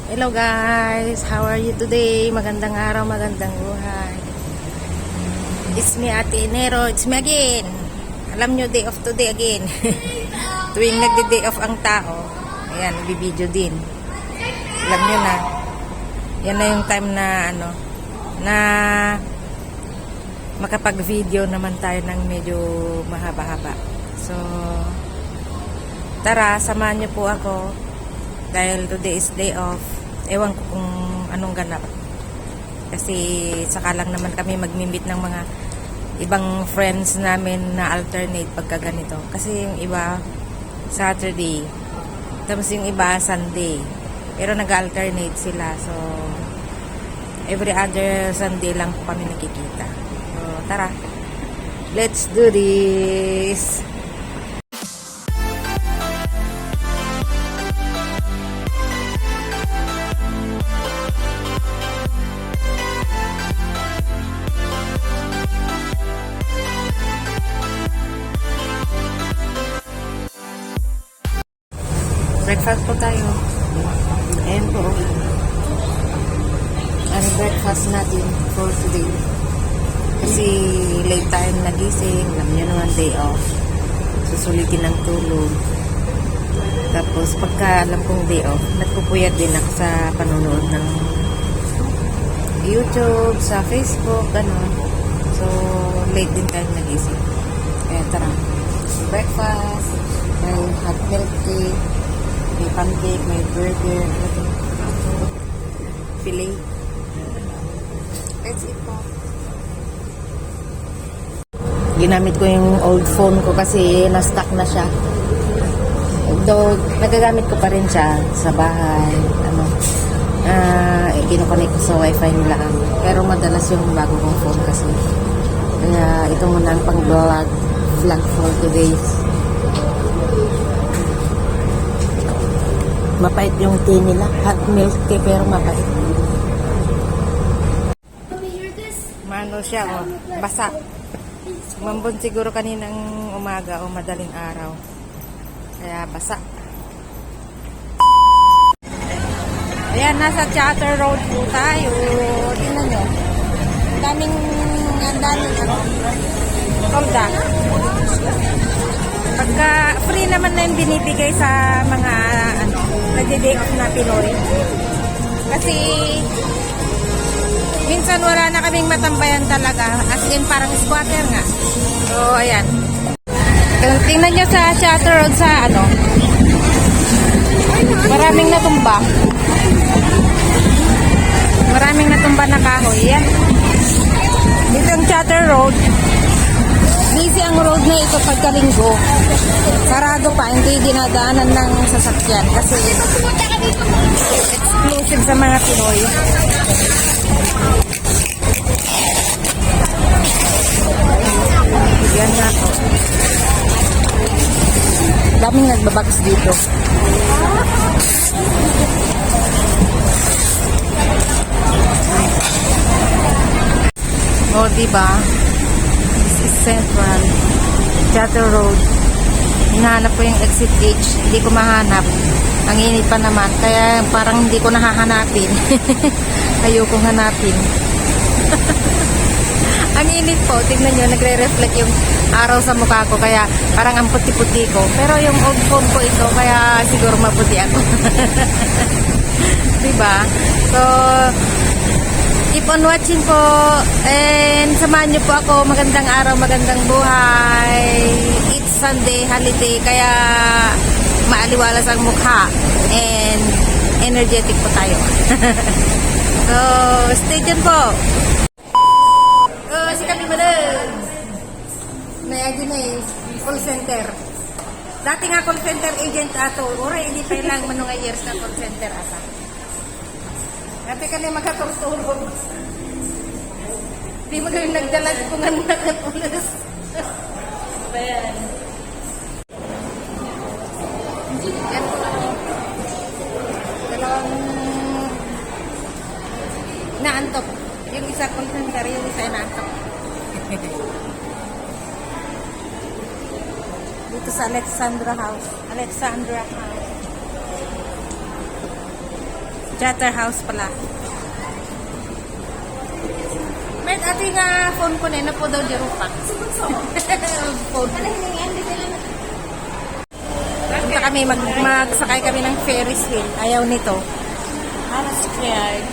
Hello guys, how are you today? Magandang araw, magandang buhay. It's me, Ate Enero. It's me again. Alam nyo, day off today again. Tuwing nagde-day off ang tao, ayan, nag-video din. Alam nyo na, yan na yung time na na makapag-video naman tayo ng medyo mahaba-haba. So, tara, samahan nyo po ako. Dahil today is day off, ewan ko kung anong ganap. Kasi saka lang naman kami magmi-meet ng mga ibang friends namin na alternate pagka ganito. Kasi yung iba, Saturday. Tapos yung iba, Sunday. Pero nag-alternate sila. So, every other Sunday lang po kami nakikita. So, tara. Let's do this! Breakfast po tayo. Ayan po. Ang breakfast natin for today. Kasi late tayo nagising. Alam nyo naman day off. Susulitin ng tulog. Tapos pagka alam kong day off, nagpupuyat din ako sa panonood ng YouTube, sa Facebook, gano'n. So, late din tayo nagising. Kaya tara. Breakfast. May hot milk tea. May pancake, may burger, filet. That's it po. Ginamit ko yung old phone ko kasi na-stuck na siya. Though, nagagamit ko pa rin siya sa bahay. Kinoconnect ko sa wifi nila. Pero madalas yung bago kong phone kasi. Kaya ito muna ang pang-vlog for today. Mapait yung tea nila. Hot milk tea pero mapait. Mano siya, oh. Basa. Mambon siguro kaninang umaga o madaling araw. Kaya basa. Ayan, nasa Charter Road po tayo. Tingnan nyo. Ang daming kolda. Pagka free naman na yung binibigay sa mga nagde-day off na Pinoy. Kasi minsan wala na kaming matambayan talaga. As in parang squatter nga. So ayan. Tingnan nyo sa Charter Road sa maraming natumba. Maraming natumba na kahoy. Yan. Dito yung Charter Road. Busy ang road na ito pagkalinggo. Sarado pa, hindi dinadaanan ng sasakyan kasi exclusive sa mga Pinoy. Yan na po. Daming nagbabags dito. O, diba? Central Charter Road. Hinahanap ko yung exit gauge, hindi ko mahanap. Ang init pa naman, kaya parang hindi ko nahahanapin. Ayokong hanapin. Ang init po, tignan nyo, nagre-reflect yung araw sa mukha ko, kaya parang ang puti-puti ko. Pero yung old phone ko ito, kaya siguro maputi ako. Diba? So, keep on watching po and samahan niyo po ako. Magandang araw, magandang buhay. It's Sunday holiday kaya maaliwalas ang mukha and energetic po tayo. So, stay tuned po. Si kami malang may call center. Dati nga call center agent ato. Ora, hindi pa lang manungay years na call center ata. Dati ka na magkatulog. Di mo kami nagdalag kung ano na ulas. Ayan. Yan po. Dalawang naantok. Yung isa call center, yung isa naantok. Dito sa Alexandra House. Chatterhouse pala. May ati nga phone ko na po daw di rupak. Phone. Punta kami, magsakay kami ng Ferris wheel. Ayaw nito. scared.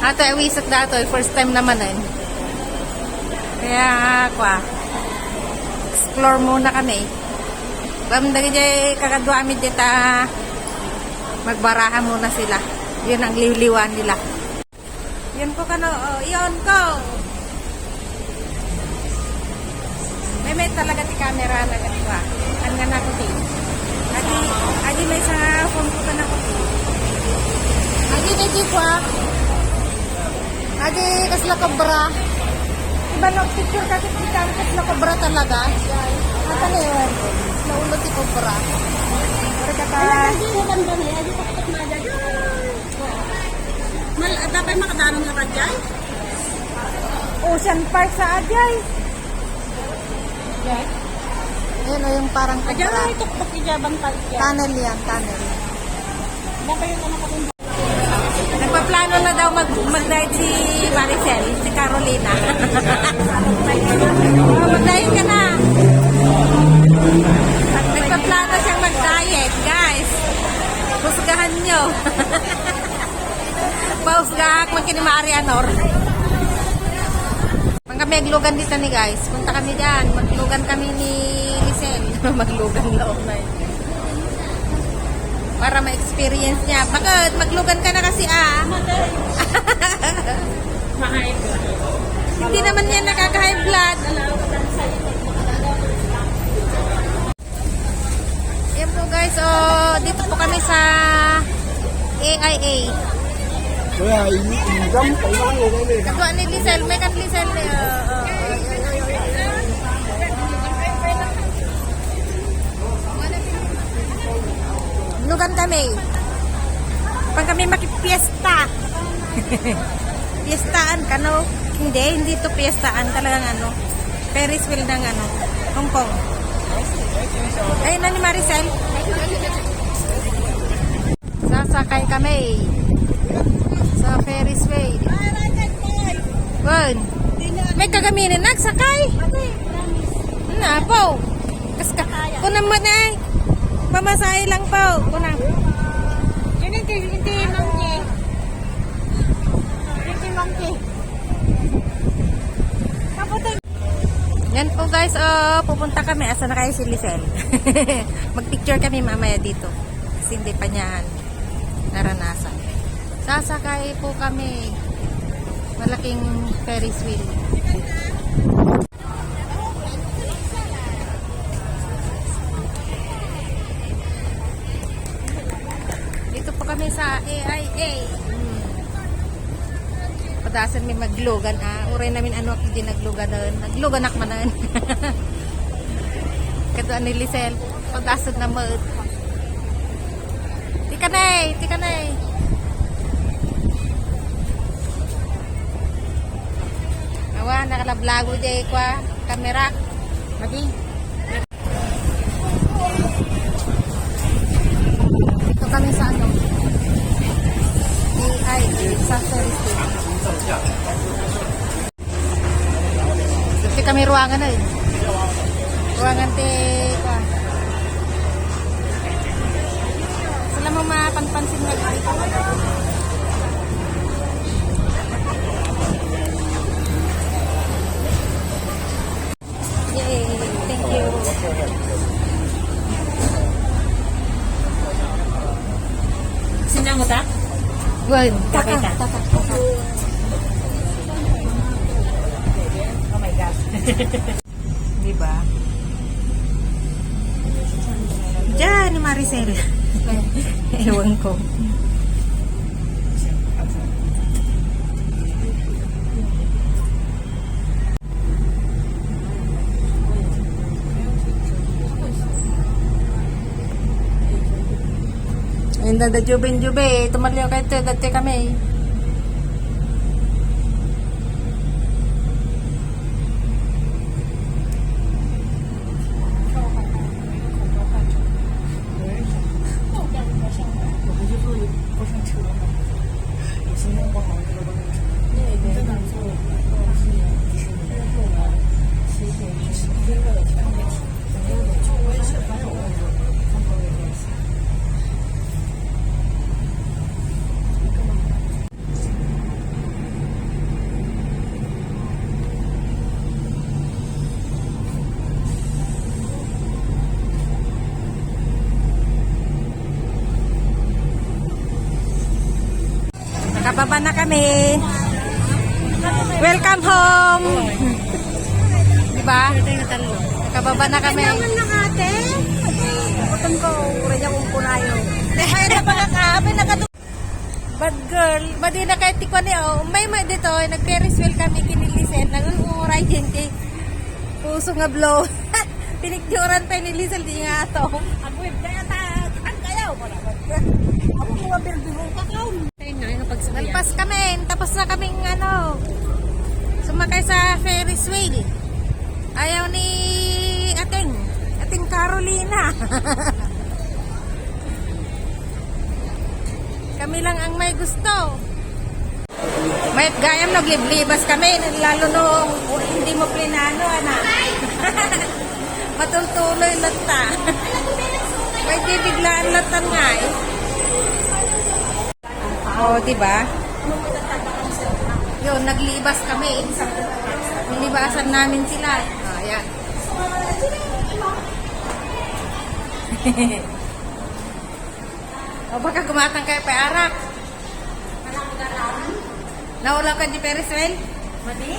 Ato, iwisag na ato. First time naman eh. Kaya, explore muna kami. Bamdagi jay kakadwa amin dita magbaraha muna sila. Yun ang liwliwan nila. Yun ko kano, yun ko. May talaga ti camera na ganito. Ang nga na ko ti. Adi may sa phone ko na ko ti. Adi di ko. Adi kasla kabra. Iba no picture kasi kita kasla kabra talaga. Ata na yun. Naulot ti kabra. Pero kata Hindi mo ganda na yan. Hindi ko kapat madad. Dapat makadano na ka dyan? Ocean Park sa Ajay. Yes. Yun o yung parang Adyan kabra. na ituktok ijabang talik yan. Tunnel yan, tunnel. Dapat yung ano ka kung Nagpaplano na daw mag-dive si Maricel, si Carolina. Mag-dive ka na. Nagpaplano siyang mag-diet, guys. Husgahan nyo. Pausgahak magkinimari Anor. Pag kami maglugan dito ni guys, punta kami dyan. Maglugan kami ni Lisel. Maglugan loob na yun. Para ma-experience niya. Bakit? Maglugan ka na kasi ma-high blood. Hindi naman yan nakaka-high blood. Yan po guys, dito po kami sa AIA. Kaya ingam, kailangan mo kami. Katuan ni Lisel, may kan Lisel. Lugan kami. Pag kami makipiesta. Piestaan ka, no? Hindi to piestaan. Talagang Ferris wheel ng Hong Kong. Ayun na ni Maricel. Sasakay kami sa Ferris wheel. Wan. May kagaminin nagsakay. Na po. Kaska. Kunang mo na. Pamasahe lang po. Kunang. Yun hindi monkey. Hindi monkey. Kapatay. Yan po guys, pupunta kami. Asa na kayo si Lisel? Magpicture kami mamaya dito. Kasi hindi pa niya naranasan. Sasakay po kami. Malaking Ferris wheel. Dito po kami sa AIA. Padasan may maglugan uray namin hindi naglugan doon. Naglugan akmanan. Katuan ni Lisel. Padasan na maut. Tika na eh. Awa, nakalablago dyan kamera. Madi. Ito kami sa AIA sa Ferris wheel. Kasi kami ruangan na eh. Ruangan sila mo mapanpansin na dito. Yay! Thank you. Sinang mo ta? Good. Taka. Oh my gosh. Diba? Diyan ni Maricel. Ewan ko. Ayun da jube. Tumalyo kayo dati kami. Nakababa na kami. Welcome home. Diba? Nakababa na kami. Ng ate? Putong ko, ura niya kung punayo. Ay, na pala ka. Bad girl. Badi na kahit tikwa niya. May dito, nag-Ferris wheel kami kinilisin. Nag-umuray din kay puso nga blow. Pinikturan pa ni Lizel, di nga ito. Ako kaya ang kayaw. Wala ba? Ako mga bilbilo ka ka. Tayo nga, yung pagsabayan. Nalpas kami. Tapos na kaming sumakay sa Ferris wheel. Ayaw ni ating Carolina. Kami lang ang may gusto. May gayam nagliblibas kami. Lalo nung hindi mo plinano, anak. Matultuloy lang ta. May bibiglaan lang ta nga eh. Oo, diba? Yun, naglibas kami. Nilibasan namin sila. Ayan. O baka gumatang kayo pa arak. Naulaw ka di Ferris wheel? Mati?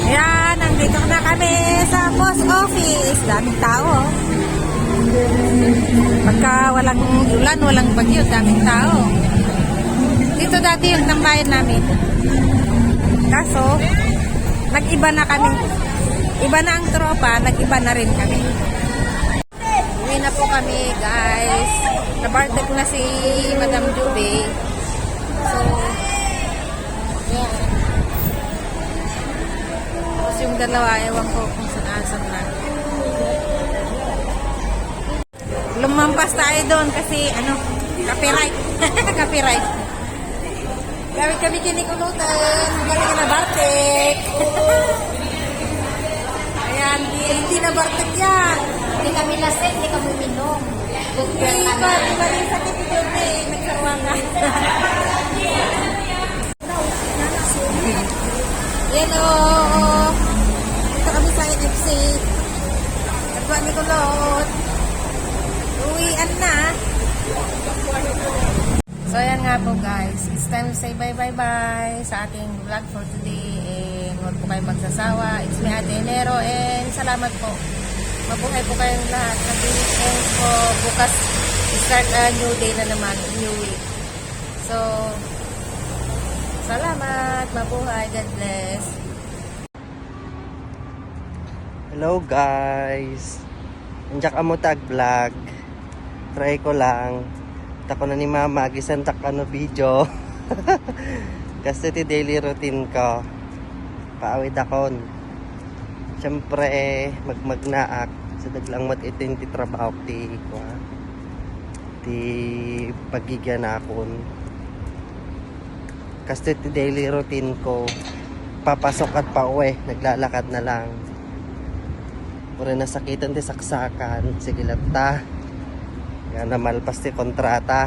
Ayan, nandito na kami sa post office. Daming tao. Pagka walang ulan, walang bagyo, daming tao. Dito dati yung tambayan namin. Kaso, nag-iba na kami. Iba na ang tropa, nag-iba na rin kami. Uwi na po kami, guys. Nabartek na si Madam Juby. So, yeah. Tapos yung dalawa, ewan ko kung saan na. Lumampas tayo doon kasi, copyright. Copyright. Gamit kami kinikulutan. Galing na Bartek. Ayan, hindi na Bartek yan. Hindi kami lasing, hindi kami minom. Iba rin sa Juby. Nagsawa nga. Yan o. Dito kami sa NFC. Nagwa ni Kulot. Uwian na. So ayan nga po guys. It's time to say bye sa ating vlog for today. And huwag po kayong magsasawa. It's me Ate Enero. And salamat po. Mabuhay po kayong lahat. Happy weekends po. Bukas start a new day na naman. New week. So salamat. Mabuhay. God bless. Hello guys. Andiyak amo tag vlog. Try ko lang. Tako na ni mama gisantak video. Kasi ti daily routine ko. Paawid akon. Siyempre magmagnaak sa daglang mat itin ti trabaho ti ko. Ti pagigyan akon. Kasi ti daily routine ko. Papasok at pauwi, naglalakad na lang. Pura nasakitan ti saksakan, sige ta. Yan namalpas ti kontrata.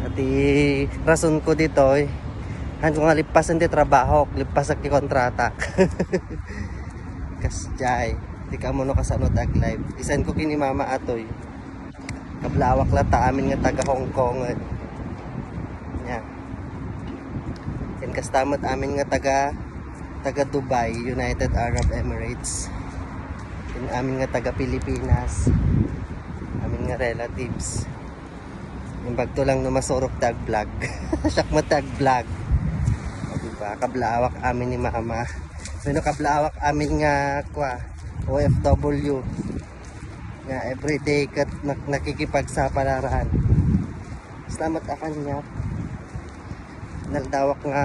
At rason ko dito kung nga lipasan ti trabaho, lipasak ti kontrata. Kasjay, di ka mo no kasano tag live. Isan ko kini mama atoy. Kablawak la ta amin nga taga Hong Kong. Yan. Yan kastamot amin nga taga Dubai, United Arab Emirates. Yan amin nga taga Pilipinas. Amin nga relatives. Yung bagto lang no masurok tag vlog. Siyak matag vlog. O diba, kablawak amin ni mama. Pero kablawak amin nga OFW. Nga everyday kat nakikipagsapalaran. Salamat akan niya. Naldawak nga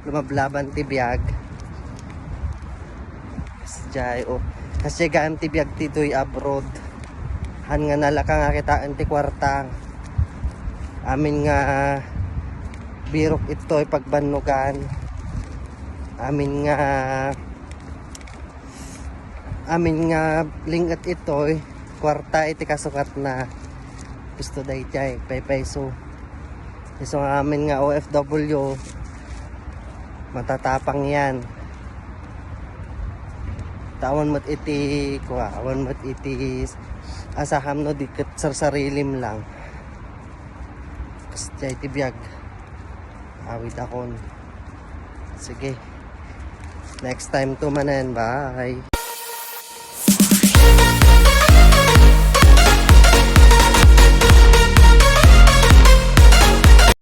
lumablaban ti biyag. Kasi gaan ti biyag ti doy abroad. Han nga nalaka nga kita anti kwarta. Amin nga birok ito ay pagbanugan. Amin nga lingat ito ay kwarta iti kasukat na gusto dahi chay peso. So amin nga OFW matatapang yan. Tawan mo't iti awan mo't iti asaham no dikit sarsarilim lang. Kasi iti biyag awit akon. Sige, next time to manan. Bye.